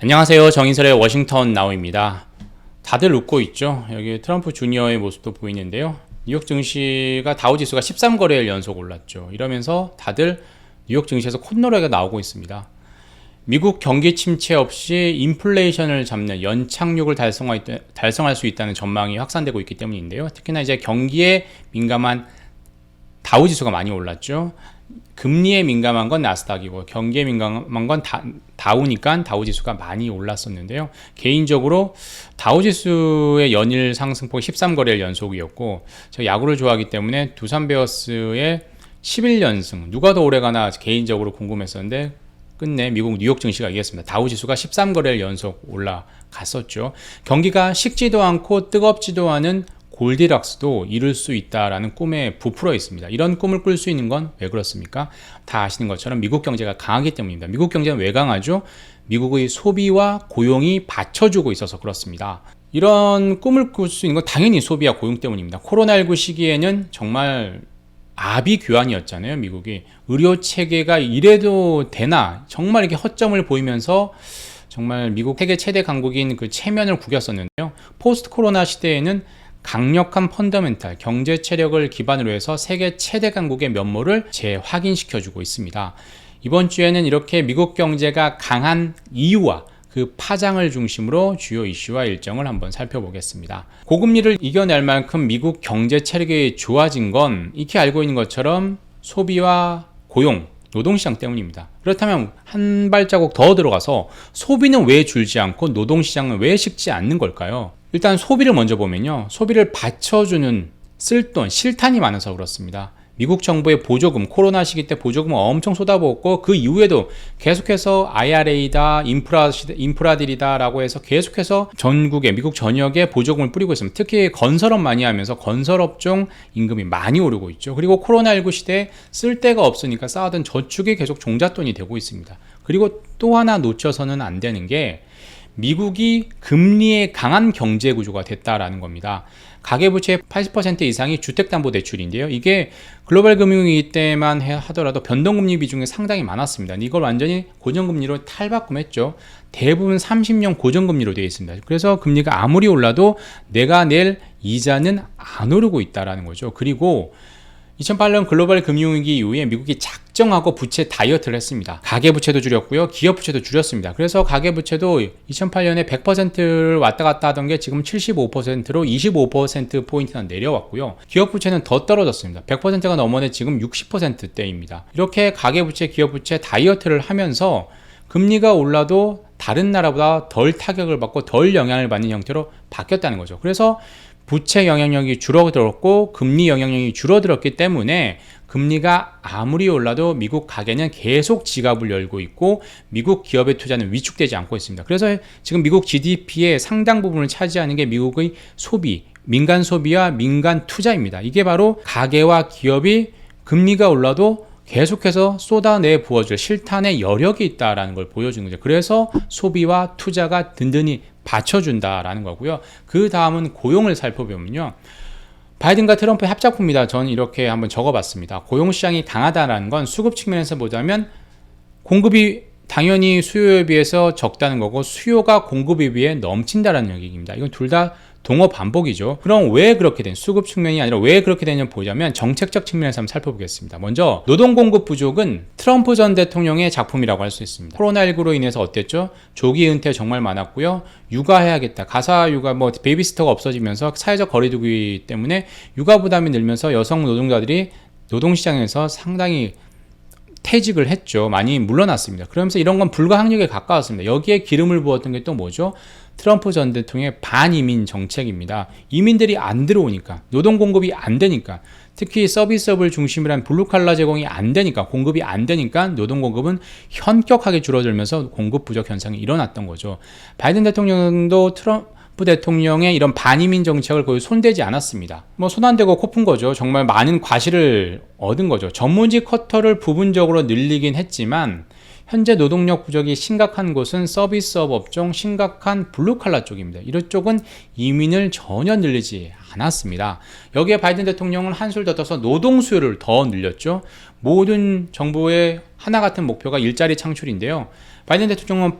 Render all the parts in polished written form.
안녕하세요. 정인설의 워싱턴 나우입니다. 다들 웃고 있죠. 여기 트럼프 주니어의 모습도 보이는데요. 뉴욕 증시가 다우지수가 13거래일 연속 올랐죠. 이러면서 다들 뉴욕 증시에서 콧노래가 나오고 있습니다. 미국 경기 침체 없이 인플레이션을 잡는 연착륙을 달성할 수 있다는 전망이 확산되고 있기 때문인데요. 특히나 이제 경기에 민감한 다우지수가 많이 올랐죠. 금리에 민감한 건 나스닥이고 경기에 민감한 건 다우니까 다우지수가 많이 올랐었는데요. 개인적으로 다우지수의 연일 상승폭이 13거래일 연속이었고 제가 야구를 좋아하기 때문에 두산 베어스의 11연승 누가 더 오래가나 개인적으로 궁금했었는데 끝내 미국 뉴욕 증시가 이겼습니다. 다우지수가 13거래일 연속 올라갔었죠. 경기가 식지도 않고 뜨겁지도 않은 골디락스도 이룰 수 있다라는 꿈에 부풀어 있습니다. 이런 꿈을 꿀 수 있는 건 왜 그렇습니까? 다 아시는 것처럼 미국 경제가 강하기 때문입니다. 미국 경제는 왜 강하죠? 미국의 소비와 고용이 받쳐주고 있어서 그렇습니다. 이런 꿈을 꿀 수 있는 건 당연히 소비와 고용 때문입니다. 코로나19 시기에는 정말 아비규환이었잖아요. 미국이 의료 체계가 이래도 되나 정말 이렇게 허점을 보이면서 정말 미국 세계 최대 강국인 그 체면을 구겼었는데요. 포스트 코로나 시대에는 강력한 펀더멘탈 경제 체력을 기반으로 해서 세계 최대 강국의 면모를 재확인시켜주고 있습니다. 이번 주에는 이렇게 미국 경제가 강한 이유와 그 파장을 중심으로 주요 이슈와 일정을 한번 살펴보겠습니다. 고금리를 이겨낼 만큼 미국 경제 체력이 좋아진 건 익히 알고 있는 것처럼 소비와 고용, 노동시장 때문입니다. 그렇다면 한 발자국 더 들어가서 소비는 왜 줄지 않고 노동시장은 왜 식지 않는 걸까요? 일단 소비를 먼저 보면요. 소비를 받쳐주는 쓸돈, 실탄이 많아서 그렇습니다. 미국 정부의 보조금, 코로나 시기 때 보조금을 엄청 쏟아부었고 그 이후에도 계속해서 IRA다, 인프라딜이다 라고 해서 계속해서 전국에, 미국 전역에 보조금을 뿌리고 있습니다. 특히 건설업 많이 하면서 건설업종 임금이 많이 오르고 있죠. 그리고 코로나19 시대에 쓸 데가 없으니까 쌓아둔 저축이 계속 종잣돈이 되고 있습니다. 그리고 또 하나 놓쳐서는 안 되는 게 미국이 금리에 강한 경제 구조가 됐다라는 겁니다. 가계부채의 80% 이상이 주택담보대출인데요. 이게 글로벌 금융위기 때만 하더라도 변동금리 비중이 상당히 많았습니다. 이걸 완전히 고정금리로 탈바꿈했죠. 대부분 30년 고정금리로 되어 있습니다. 그래서 금리가 아무리 올라도 내가 낼 이자는 안 오르고 있다는 거죠. 그리고 2008년 글로벌 금융위기 이후에 미국이 작정하고 부채 다이어트를 했습니다. 가계부채도 줄였고요. 기업부채도 줄였습니다. 그래서 가계부채도 2008년에 100%를 왔다 갔다 하던 게 지금 75%로 25%포인트나 내려왔고요. 기업부채는 더 떨어졌습니다. 100%가 넘어내 지금 60%대입니다. 이렇게 가계부채, 기업부채 다이어트를 하면서 금리가 올라도 다른 나라보다 덜 타격을 받고 덜 영향을 받는 형태로 바뀌었다는 거죠. 그래서 부채 영향력이 줄어들었고 금리 영향력이 줄어들었기 때문에 금리가 아무리 올라도 미국 가계는 계속 지갑을 열고 있고 미국 기업의 투자는 위축되지 않고 있습니다. 그래서 지금 미국 GDP의 상당 부분을 차지하는 게 미국의 소비, 민간 소비와 민간 투자입니다. 이게 바로 가계와 기업이 금리가 올라도 계속해서 쏟아내 부어줄 실탄의 여력이 있다라는 걸 보여주는 거죠. 그래서 소비와 투자가 든든히 받쳐준다라는 거고요. 그 다음은 고용을 살펴보면요. 바이든과 트럼프의 합작품입니다. 저는 이렇게 한번 적어봤습니다. 고용시장이 강하다는 건 수급 측면에서 보자면 공급이 당연히 수요에 비해서 적다는 거고 수요가 공급에 비해 넘친다라는 얘기입니다. 이건 둘 다 동어 반복이죠. 그럼 왜 그렇게 된 수급 측면이 아니라 왜 그렇게 되냐 보자면 정책적 측면에서 한번 살펴보겠습니다. 먼저 노동 공급 부족은 트럼프 전 대통령의 작품이라고 할 수 있습니다. 코로나19로 인해서 어땠죠? 조기 은퇴 정말 많았고요. 육아해야겠다. 가사 육아 베이비시터가 없어지면서 사회적 거리두기 때문에 육아 부담이 늘면서 여성 노동자들이 노동시장에서 상당히 퇴직을 했죠. 많이 물러났습니다. 그러면서 이런 건 불가항력에 가까웠습니다. 여기에 기름을 부었던 게 또 뭐죠? 트럼프 전 대통령의 반이민 정책입니다. 이민들이 안 들어오니까, 노동 공급이 안 되니까, 특히 서비스업을 중심으로 한 블루칼라 제공이 안 되니까, 공급이 안 되니까 노동 공급은 현격하게 줄어들면서 공급 부족 현상이 일어났던 거죠. 바이든 대통령도 트럼프 대통령의 이런 반이민 정책을 거의 손대지 않았습니다. 손 안 대고 코 푼 거죠. 정말 많은 과실을 얻은 거죠. 전문직 쿼터를 부분적으로 늘리긴 했지만 현재 노동력 부족이 심각한 곳은 서비스업 업종, 심각한 블루칼라 쪽입니다. 이런 쪽은 이민을 전혀 늘리지 않았습니다. 여기에 바이든 대통령은 한술 더 떠서 노동 수요를 더 늘렸죠. 모든 정부의 하나 같은 목표가 일자리 창출인데요. 바이든 대통령은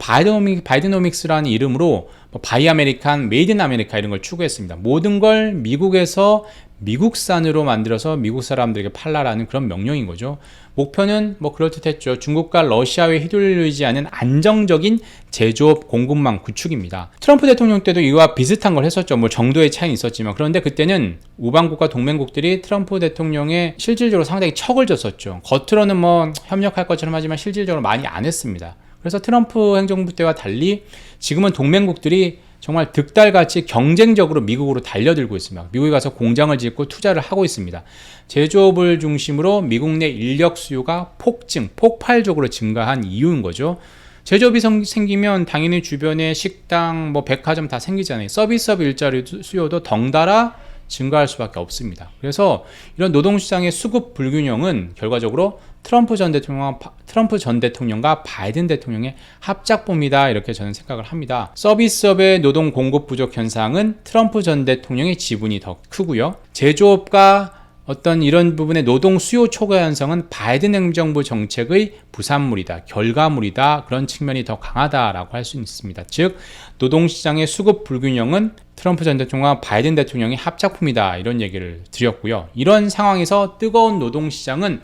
바이드노믹스라는 이름으로 뭐 바이 아메리칸, 메이드 인 아메리카 이런 걸 추구했습니다. 모든 걸 미국에서 미국산으로 만들어서 미국 사람들에게 팔라라는 그런 명령인 거죠. 목표는 뭐 그럴듯했죠. 중국과 러시아에 휘둘리지 않은 안정적인 제조업 공급망 구축입니다. 트럼프 대통령 때도 이와 비슷한 걸 했었죠. 뭐 정도의 차이는 있었지만, 그런데 그때는 우방국과 동맹국들이 트럼프 대통령의 실질적으로 상당히 척을 줬었죠. 겉으로는 뭐 협력할 것처럼 하지만 실질적으로 많이 안 했습니다. 그래서 트럼프 행정부 때와 달리 지금은 동맹국들이 정말 득달같이 경쟁적으로 미국으로 달려들고 있습니다. 미국에 가서 공장을 짓고 투자를 하고 있습니다. 제조업을 중심으로 미국 내 인력 수요가 폭발적으로 증가한 이유인 거죠. 제조업이 생기면 당연히 주변에 식당, 뭐 백화점 다 생기잖아요. 서비스업 일자리 수요도 덩달아 증가할 수밖에 없습니다. 그래서 이런 노동시장의 수급 불균형은 결과적으로 트럼프 전 대통령과 바이든 대통령의 합작품이다, 이렇게 저는 생각을 합니다. 서비스업의 노동 공급 부족 현상은 트럼프 전 대통령의 지분이 더 크고요. 제조업과 어떤 이런 부분의 노동 수요 초과 현상은 바이든 행정부 정책의 부산물이다, 결과물이다, 그런 측면이 더 강하다라고 할 수 있습니다. 즉, 노동시장의 수급 불균형은 트럼프 전 대통령과 바이든 대통령의 합작품이다, 이런 얘기를 드렸고요. 이런 상황에서 뜨거운 노동시장은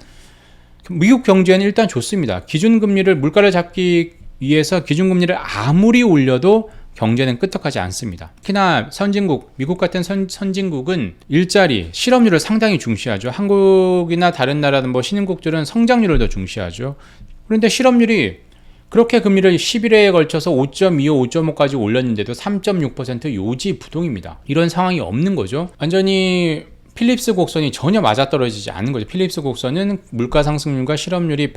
미국 경제는 일단 좋습니다. 기준금리를, 물가를 잡기 위해서 기준금리를 아무리 올려도 경제는 끄떡하지 않습니다. 특히나 선진국, 미국 같은 선진국은 일자리, 실업률을 상당히 중시하죠. 한국이나 다른 나라든 뭐 신흥국들은 성장률을 더 중시하죠. 그런데 실업률이 그렇게 금리를 11회에 걸쳐서 5.25, 5.5까지 올렸는데도 3.6% 요지 부동입니다. 이런 상황이 없는 거죠. 완전히 필립스 곡선이 전혀 맞아떨어지지 않는 거죠. 필립스 곡선은 물가 상승률과 실업률이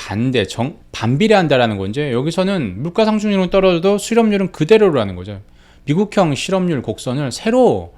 반비례한다라는 건데, 여기서는 물가 상승률은 떨어져도 실업률은 그대로라는 거죠. 미국형 실업률 곡선을 새로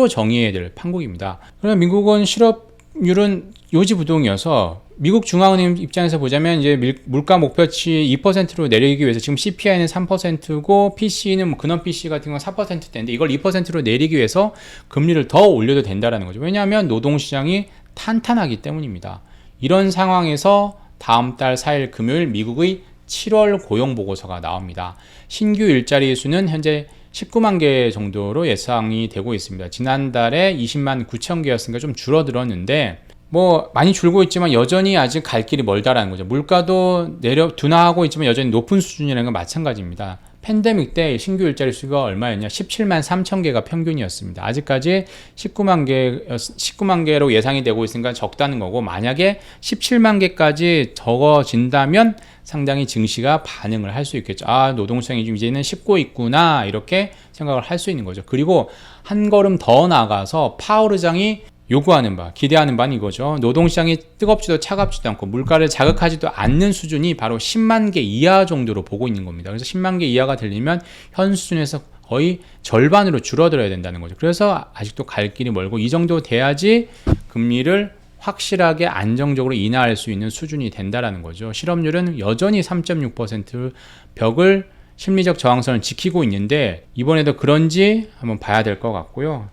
정의해야 될 판국입니다. 그러면 미국은 실업률은 요지부동이어서 미국 중앙은행 입장에서 보자면 이제 물가 목표치 2%로 내리기 위해서 지금 CPI는 3%고 PC는 뭐 근원 PC 같은 건 4%대인데 이걸 2%로 내리기 위해서 금리를 더 올려도 된다라는 거죠. 왜냐하면 노동시장이 탄탄하기 때문입니다. 이런 상황에서 다음 달 4일 금요일 미국의 7월 고용보고서가 나옵니다. 신규 일자리 수는 현재 19만 개 정도로 예상이 되고 있습니다. 지난달에 20만 9천 개였으니까 좀 줄어들었는데 뭐 많이 줄고 있지만 여전히 아직 갈 길이 멀다라는 거죠. 물가도 둔화하고 있지만 여전히 높은 수준이라는 건 마찬가지입니다. 팬데믹 때 신규 일자리 수가 얼마였냐? 17만 3천 개가 평균이었습니다. 아직까지 19만 개로 예상이 되고 있으니까 적다는 거고, 만약에 17만 개까지 적어진다면 상당히 증시가 반응을 할 수 있겠죠. 아, 노동시장이 좀 이제는 식고 있구나, 이렇게 생각을 할 수 있는 거죠. 그리고 한 걸음 더 나아가서 파월 의장이 요구하는 바, 기대하는 바는 이거죠. 노동시장이 뜨겁지도 차갑지도 않고 물가를 자극하지도 않는 수준이 바로 10만 개 이하 정도로 보고 있는 겁니다. 그래서 10만 개 이하가 되려면 현 수준에서 거의 절반으로 줄어들어야 된다는 거죠. 그래서 아직도 갈 길이 멀고, 이 정도 돼야지 금리를 확실하게 안정적으로 인하할 수 있는 수준이 된다는 거죠. 실업률은 여전히 3.6% 벽을, 심리적 저항선을 지키고 있는데 이번에도 그런지 한번 봐야 될 것 같고요.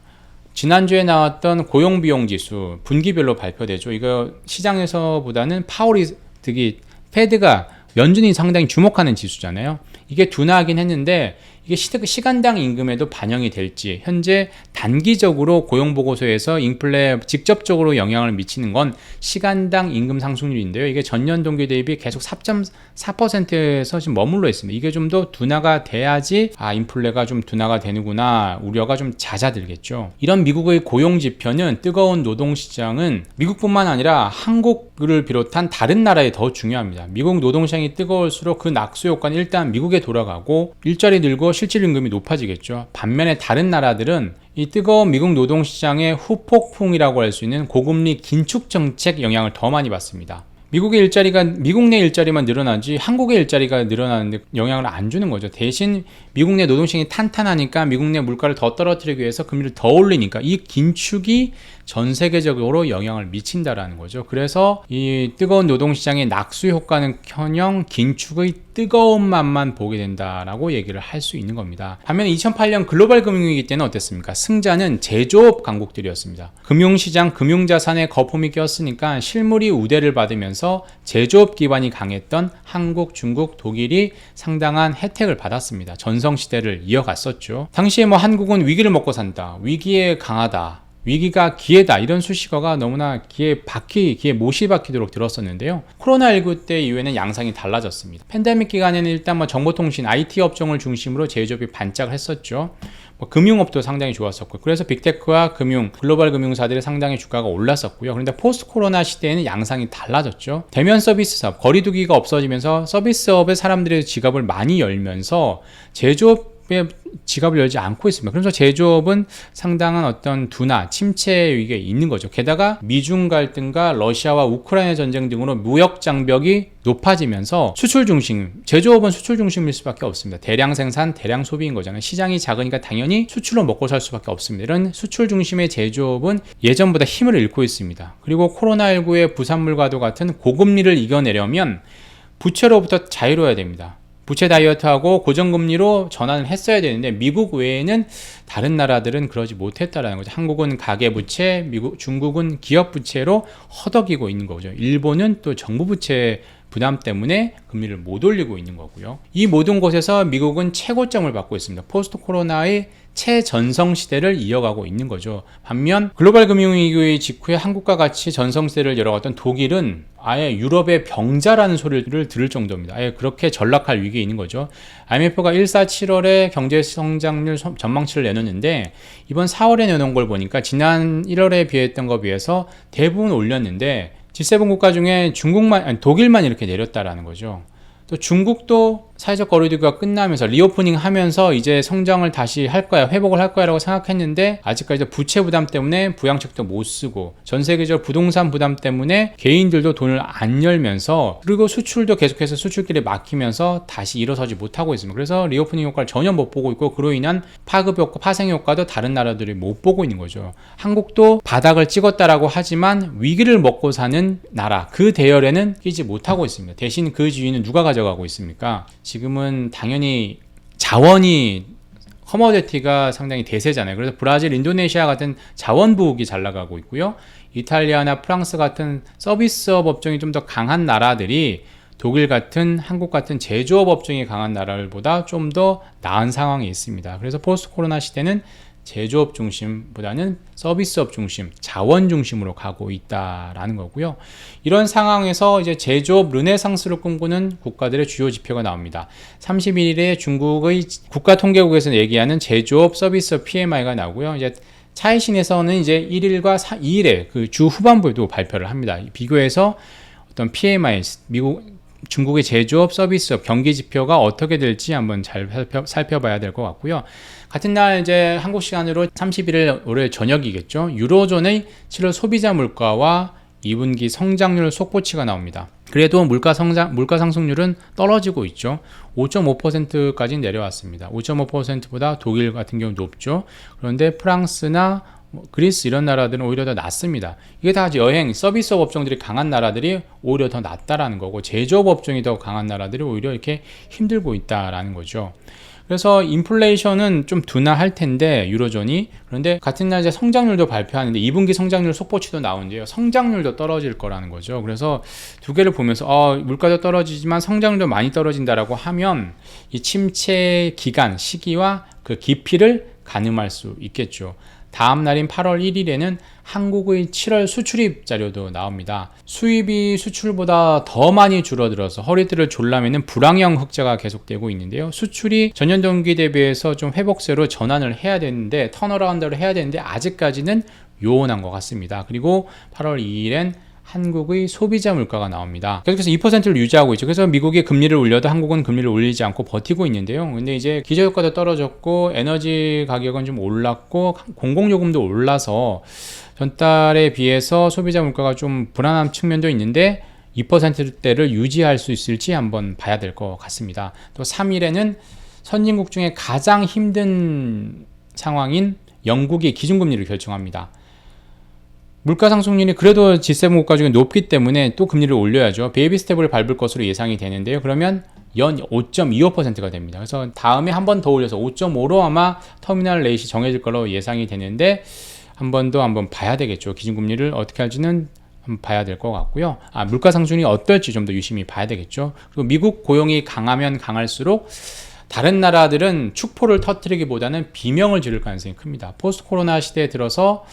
지난주에 나왔던 고용비용지수 분기별로 발표되죠. 이거 시장에서보다는 파월이, 특히 페드가 연준이 상당히 주목하는 지수잖아요. 이게 둔화하긴 했는데 이게 시간당 임금에도 반영이 될지, 현재 단기적으로 고용보고서에서 인플레에 직접적으로 영향을 미치는 건 시간당 임금 상승률인데요. 이게 전년 동기 대비 계속 4.4%에서 지금 머물러 있습니다. 이게 좀 더 둔화가 돼야지 인플레가 좀 둔화가 되는구나 우려가 좀 잦아들겠죠. 이런 미국의 고용지표는, 뜨거운 노동시장은 미국뿐만 아니라 한국을 비롯한 다른 나라에 더 중요합니다. 미국 노동시장이 뜨거울수록 그 낙수 효과는 일단 미국에 돌아가고 일자리 늘고 실질임금이 높아지겠죠. 반면에 다른 나라들은 이 뜨거운 미국 노동시장의 후폭풍이라고 할 수 있는 고금리 긴축 정책 영향을 더 많이 받습니다. 미국 내 일자리만 늘어나지 한국의 일자리가 늘어나는데 영향을 안 주는 거죠. 대신 미국 내 노동시장이 탄탄하니까 미국 내 물가를 더 떨어뜨리기 위해서 금리를 더 올리니까 이 긴축이 전 세계적으로 영향을 미친다라는 거죠. 그래서 이 뜨거운 노동시장의 낙수 효과는커녕 긴축의 뜨거운 맛만 보게 된다라고 얘기를 할 수 있는 겁니다. 반면에 2008년 글로벌 금융위기 때는 어땠습니까? 승자는 제조업 강국들이었습니다. 금융시장, 금융자산에 거품이 꼈으니까 실물이 우대를 받으면서 제조업 기반이 강했던 한국, 중국, 독일이 상당한 혜택을 받았습니다. 전성시대를 이어갔었죠. 당시에 한국은 위기를 먹고 산다, 위기에 강하다, 위기가 기회다, 이런 수식어가 너무나 귀에 못이 박히도록 들었었는데요. 코로나19 때 이후에는 양상이 달라졌습니다. 팬데믹 기간에는 일단 정보통신, IT 업종을 중심으로 제조업이 반짝을 했었죠. 금융업도 상당히 좋았었고, 그래서 빅테크와 글로벌 금융사들의 상당히 주가가 올랐었고요. 그런데 포스트 코로나 시대에는 양상이 달라졌죠. 대면 서비스 사업, 거리두기가 없어지면서 서비스업에 사람들의 지갑을 많이 열면서 제조업 지갑을 열지 않고 있습니다. 그래서 제조업은 상당한 어떤 둔화, 침체 위기에 있는 거죠. 게다가 미중 갈등과 러시아와 우크라이나 전쟁 등으로 무역 장벽이 높아지면서 수출 중심, 제조업은 수출 중심일 수밖에 없습니다. 대량 생산, 대량 소비인 거잖아요. 시장이 작으니까 당연히 수출로 먹고 살 수밖에 없습니다. 이런 수출 중심의 제조업은 예전보다 힘을 잃고 있습니다. 그리고 코로나19의 부산물과도 같은 고금리를 이겨내려면 부채로부터 자유로워야 됩니다. 부채 다이어트하고 고정금리로 전환을 했어야 되는데, 미국 외에는 다른 나라들은 그러지 못했다라는 거죠. 한국은 가계부채, 중국은 기업부채로 허덕이고 있는 거죠. 일본은 또 정부부채 부담 때문에 금리를 못 올리고 있는 거고요. 이 모든 곳에서 미국은 최고점을 받고 있습니다. 포스트 코로나의 최전성 시대를 이어가고 있는 거죠. 반면 글로벌 금융위기 직후에 한국과 같이 전성시대를 열어갔던 독일은 아예 유럽의 병자라는 소리를 들을 정도입니다. 아예 그렇게 전락할 위기에 있는 거죠. IMF가 14-7월에 경제성장률 전망치를 내놓는데, 이번 4월에 내놓은 걸 보니까 지난 1월에 비했던 것 비해서 대부분 올렸는데, G7 국가 중에 독일만 이렇게 내렸다라는 거죠. 또 중국도 사회적 거리두기가 끝나면서 리오프닝 하면서 이제 성장을 다시 할 거야, 회복을 할 거야 라고 생각했는데, 아직까지 부채 부담 때문에 부양책도 못 쓰고, 전 세계적 부동산 부담 때문에 개인들도 돈을 안 열면서, 그리고 수출도 계속해서 수출길에 막히면서 다시 일어서지 못하고 있습니다. 그래서 리오프닝 효과를 전혀 못 보고 있고, 그로 인한 파급 효과, 파생 효과도 다른 나라들이 못 보고 있는 거죠. 한국도 바닥을 찍었다라고 하지만 위기를 먹고 사는 나라, 그 대열에는 끼지 못하고 있습니다. 대신 그 지위는 누가 가져가고 있습니까? 지금은 당연히 자원이, 커머디티가 상당히 대세잖아요. 그래서 브라질, 인도네시아 같은 자원 부국이 잘 나가고 있고요. 이탈리아나 프랑스 같은 서비스업 업종이 좀 더 강한 나라들이 독일 같은, 한국 같은 제조업 업종이 강한 나라들보다 좀 더 나은 상황에 있습니다. 그래서 포스트 코로나 시대는 제조업 중심보다는 서비스업 중심, 자원 중심으로 가고 있다라는 거고요. 이런 상황에서 이제 제조업 르네상스를 꿈꾸는 국가들의 주요 지표가 나옵니다. 31일에 중국의 국가통계국에서 얘기하는 제조업 서비스업 PMI가 나오고요. 이제 차이신에서는 이제 1일과 2일에 그 주 후반부에도 발표를 합니다. 비교해서 어떤 PMI, 중국의 제조업, 서비스업, 경기 지표가 어떻게 될지 한번 잘 살펴봐야 될 것 같고요. 같은 날 이제 한국 시간으로 31일 올해 저녁이겠죠. 유로존의 7월 소비자 물가와 2분기 성장률 속보치가 나옵니다. 그래도 물가 상승률은 떨어지고 있죠. 5.5%까지 내려왔습니다. 5.5%보다 독일 같은 경우 높죠. 그런데 프랑스나 그리스 이런 나라들은 오히려 더 낮습니다. 이게 다 여행, 서비스업 업종들이 강한 나라들이 오히려 더 낮다라는 거고, 제조업 업종이 더 강한 나라들이 오히려 이렇게 힘들고 있다라는 거죠. 그래서 인플레이션은 좀 둔화할 텐데, 유로존이. 그런데 같은 날 이제 성장률도 발표하는데 2분기 성장률 속보치도 나오는데요. 성장률도 떨어질 거라는 거죠. 그래서 두 개를 보면서 물가도 떨어지지만 성장률도 많이 떨어진다라고 하면 이 침체 기간, 시기와 그 깊이를 가늠할 수 있겠죠. 다음 날인 8월 1일에는 한국의 7월 수출입 자료도 나옵니다. 수입이 수출보다 더 많이 줄어들어서 허리띠를 졸라매는 불황형 흑자가 계속되고 있는데요. 수출이 전년 동기 대비해서 좀 회복세로 전환을 해야 되는데, 턴어라운드를 해야 되는데 아직까지는 요원한 것 같습니다. 그리고 8월 2일엔 한국의 소비자 물가가 나옵니다. 계속해서 2%를 유지하고 있죠. 그래서 미국이 금리를 올려도 한국은 금리를 올리지 않고 버티고 있는데요. 근데 이제 기저효과도 떨어졌고, 에너지 가격은 좀 올랐고, 공공요금도 올라서 전달에 비해서 소비자 물가가 좀 불안한 측면도 있는데 2%대를 유지할 수 있을지 한번 봐야 될 것 같습니다. 또 3일에는 선진국 중에 가장 힘든 상황인 영국이 기준금리를 결정합니다. 물가 상승률이 그래도 G7 국가 중에 높기 때문에 또 금리를 올려야죠. 베이비 스텝을 밟을 것으로 예상이 되는데요. 그러면 연 5.25%가 됩니다. 그래서 다음에 한 번 더 올려서 5.5로 아마 터미널 레이시 정해질 걸로 예상이 되는데 한 번 더 한번 봐야 되겠죠. 기준금리를 어떻게 할지는 한번 봐야 될 것 같고요. 물가 상승률이 어떨지 좀 더 유심히 봐야 되겠죠. 그리고 미국 고용이 강하면 강할수록 다른 나라들은 축포를 터뜨리기보다는 비명을 지를 가능성이 큽니다. 포스트 코로나 시대에 들어서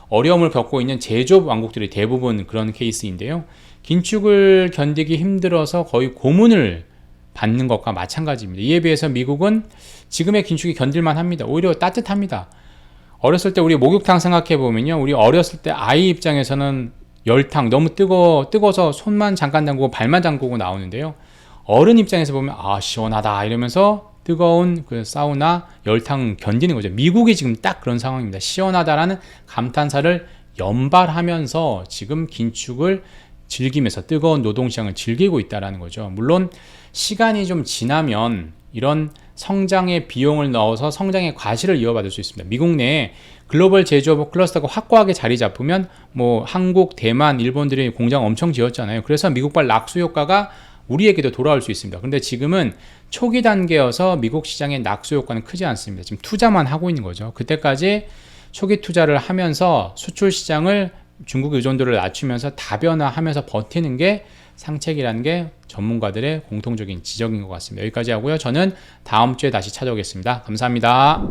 어려움을 겪고 있는 제조업 왕국들이 대부분 그런 케이스인데요. 긴축을 견디기 힘들어서 거의 고문을 받는 것과 마찬가지입니다. 이에 비해서 미국은 지금의 긴축이 견딜만 합니다. 오히려 따뜻합니다. 어렸을 때 우리 목욕탕 생각해 보면요. 우리 어렸을 때 아이 입장에서는 열탕 너무 뜨거워서 손만 잠깐 담그고 발만 잠그고 나오는데요. 어른 입장에서 보면 시원하다 이러면서 뜨거운 그 사우나 열탕 견디는 거죠. 미국이 지금 딱 그런 상황입니다. 시원하다라는 감탄사를 연발하면서 지금 긴축을 즐기면서 뜨거운 노동시장을 즐기고 있다는 거죠. 물론 시간이 좀 지나면 이런 성장의 비용을 넣어서 성장의 과실을 이어받을 수 있습니다. 미국 내에 글로벌 제조업 클러스터가 확고하게 자리 잡으면 한국, 대만, 일본들이 공장 엄청 지었잖아요. 그래서 미국발 낙수 효과가 우리에게도 돌아올 수 있습니다. 그런데 지금은 초기 단계여서 미국 시장의 낙수 효과는 크지 않습니다. 지금 투자만 하고 있는 거죠. 그때까지 초기 투자를 하면서 수출 시장을 중국 의존도를 낮추면서 다변화하면서 버티는 게 상책이라는 게 전문가들의 공통적인 지적인 것 같습니다. 여기까지 하고요. 저는 다음 주에 다시 찾아오겠습니다. 감사합니다.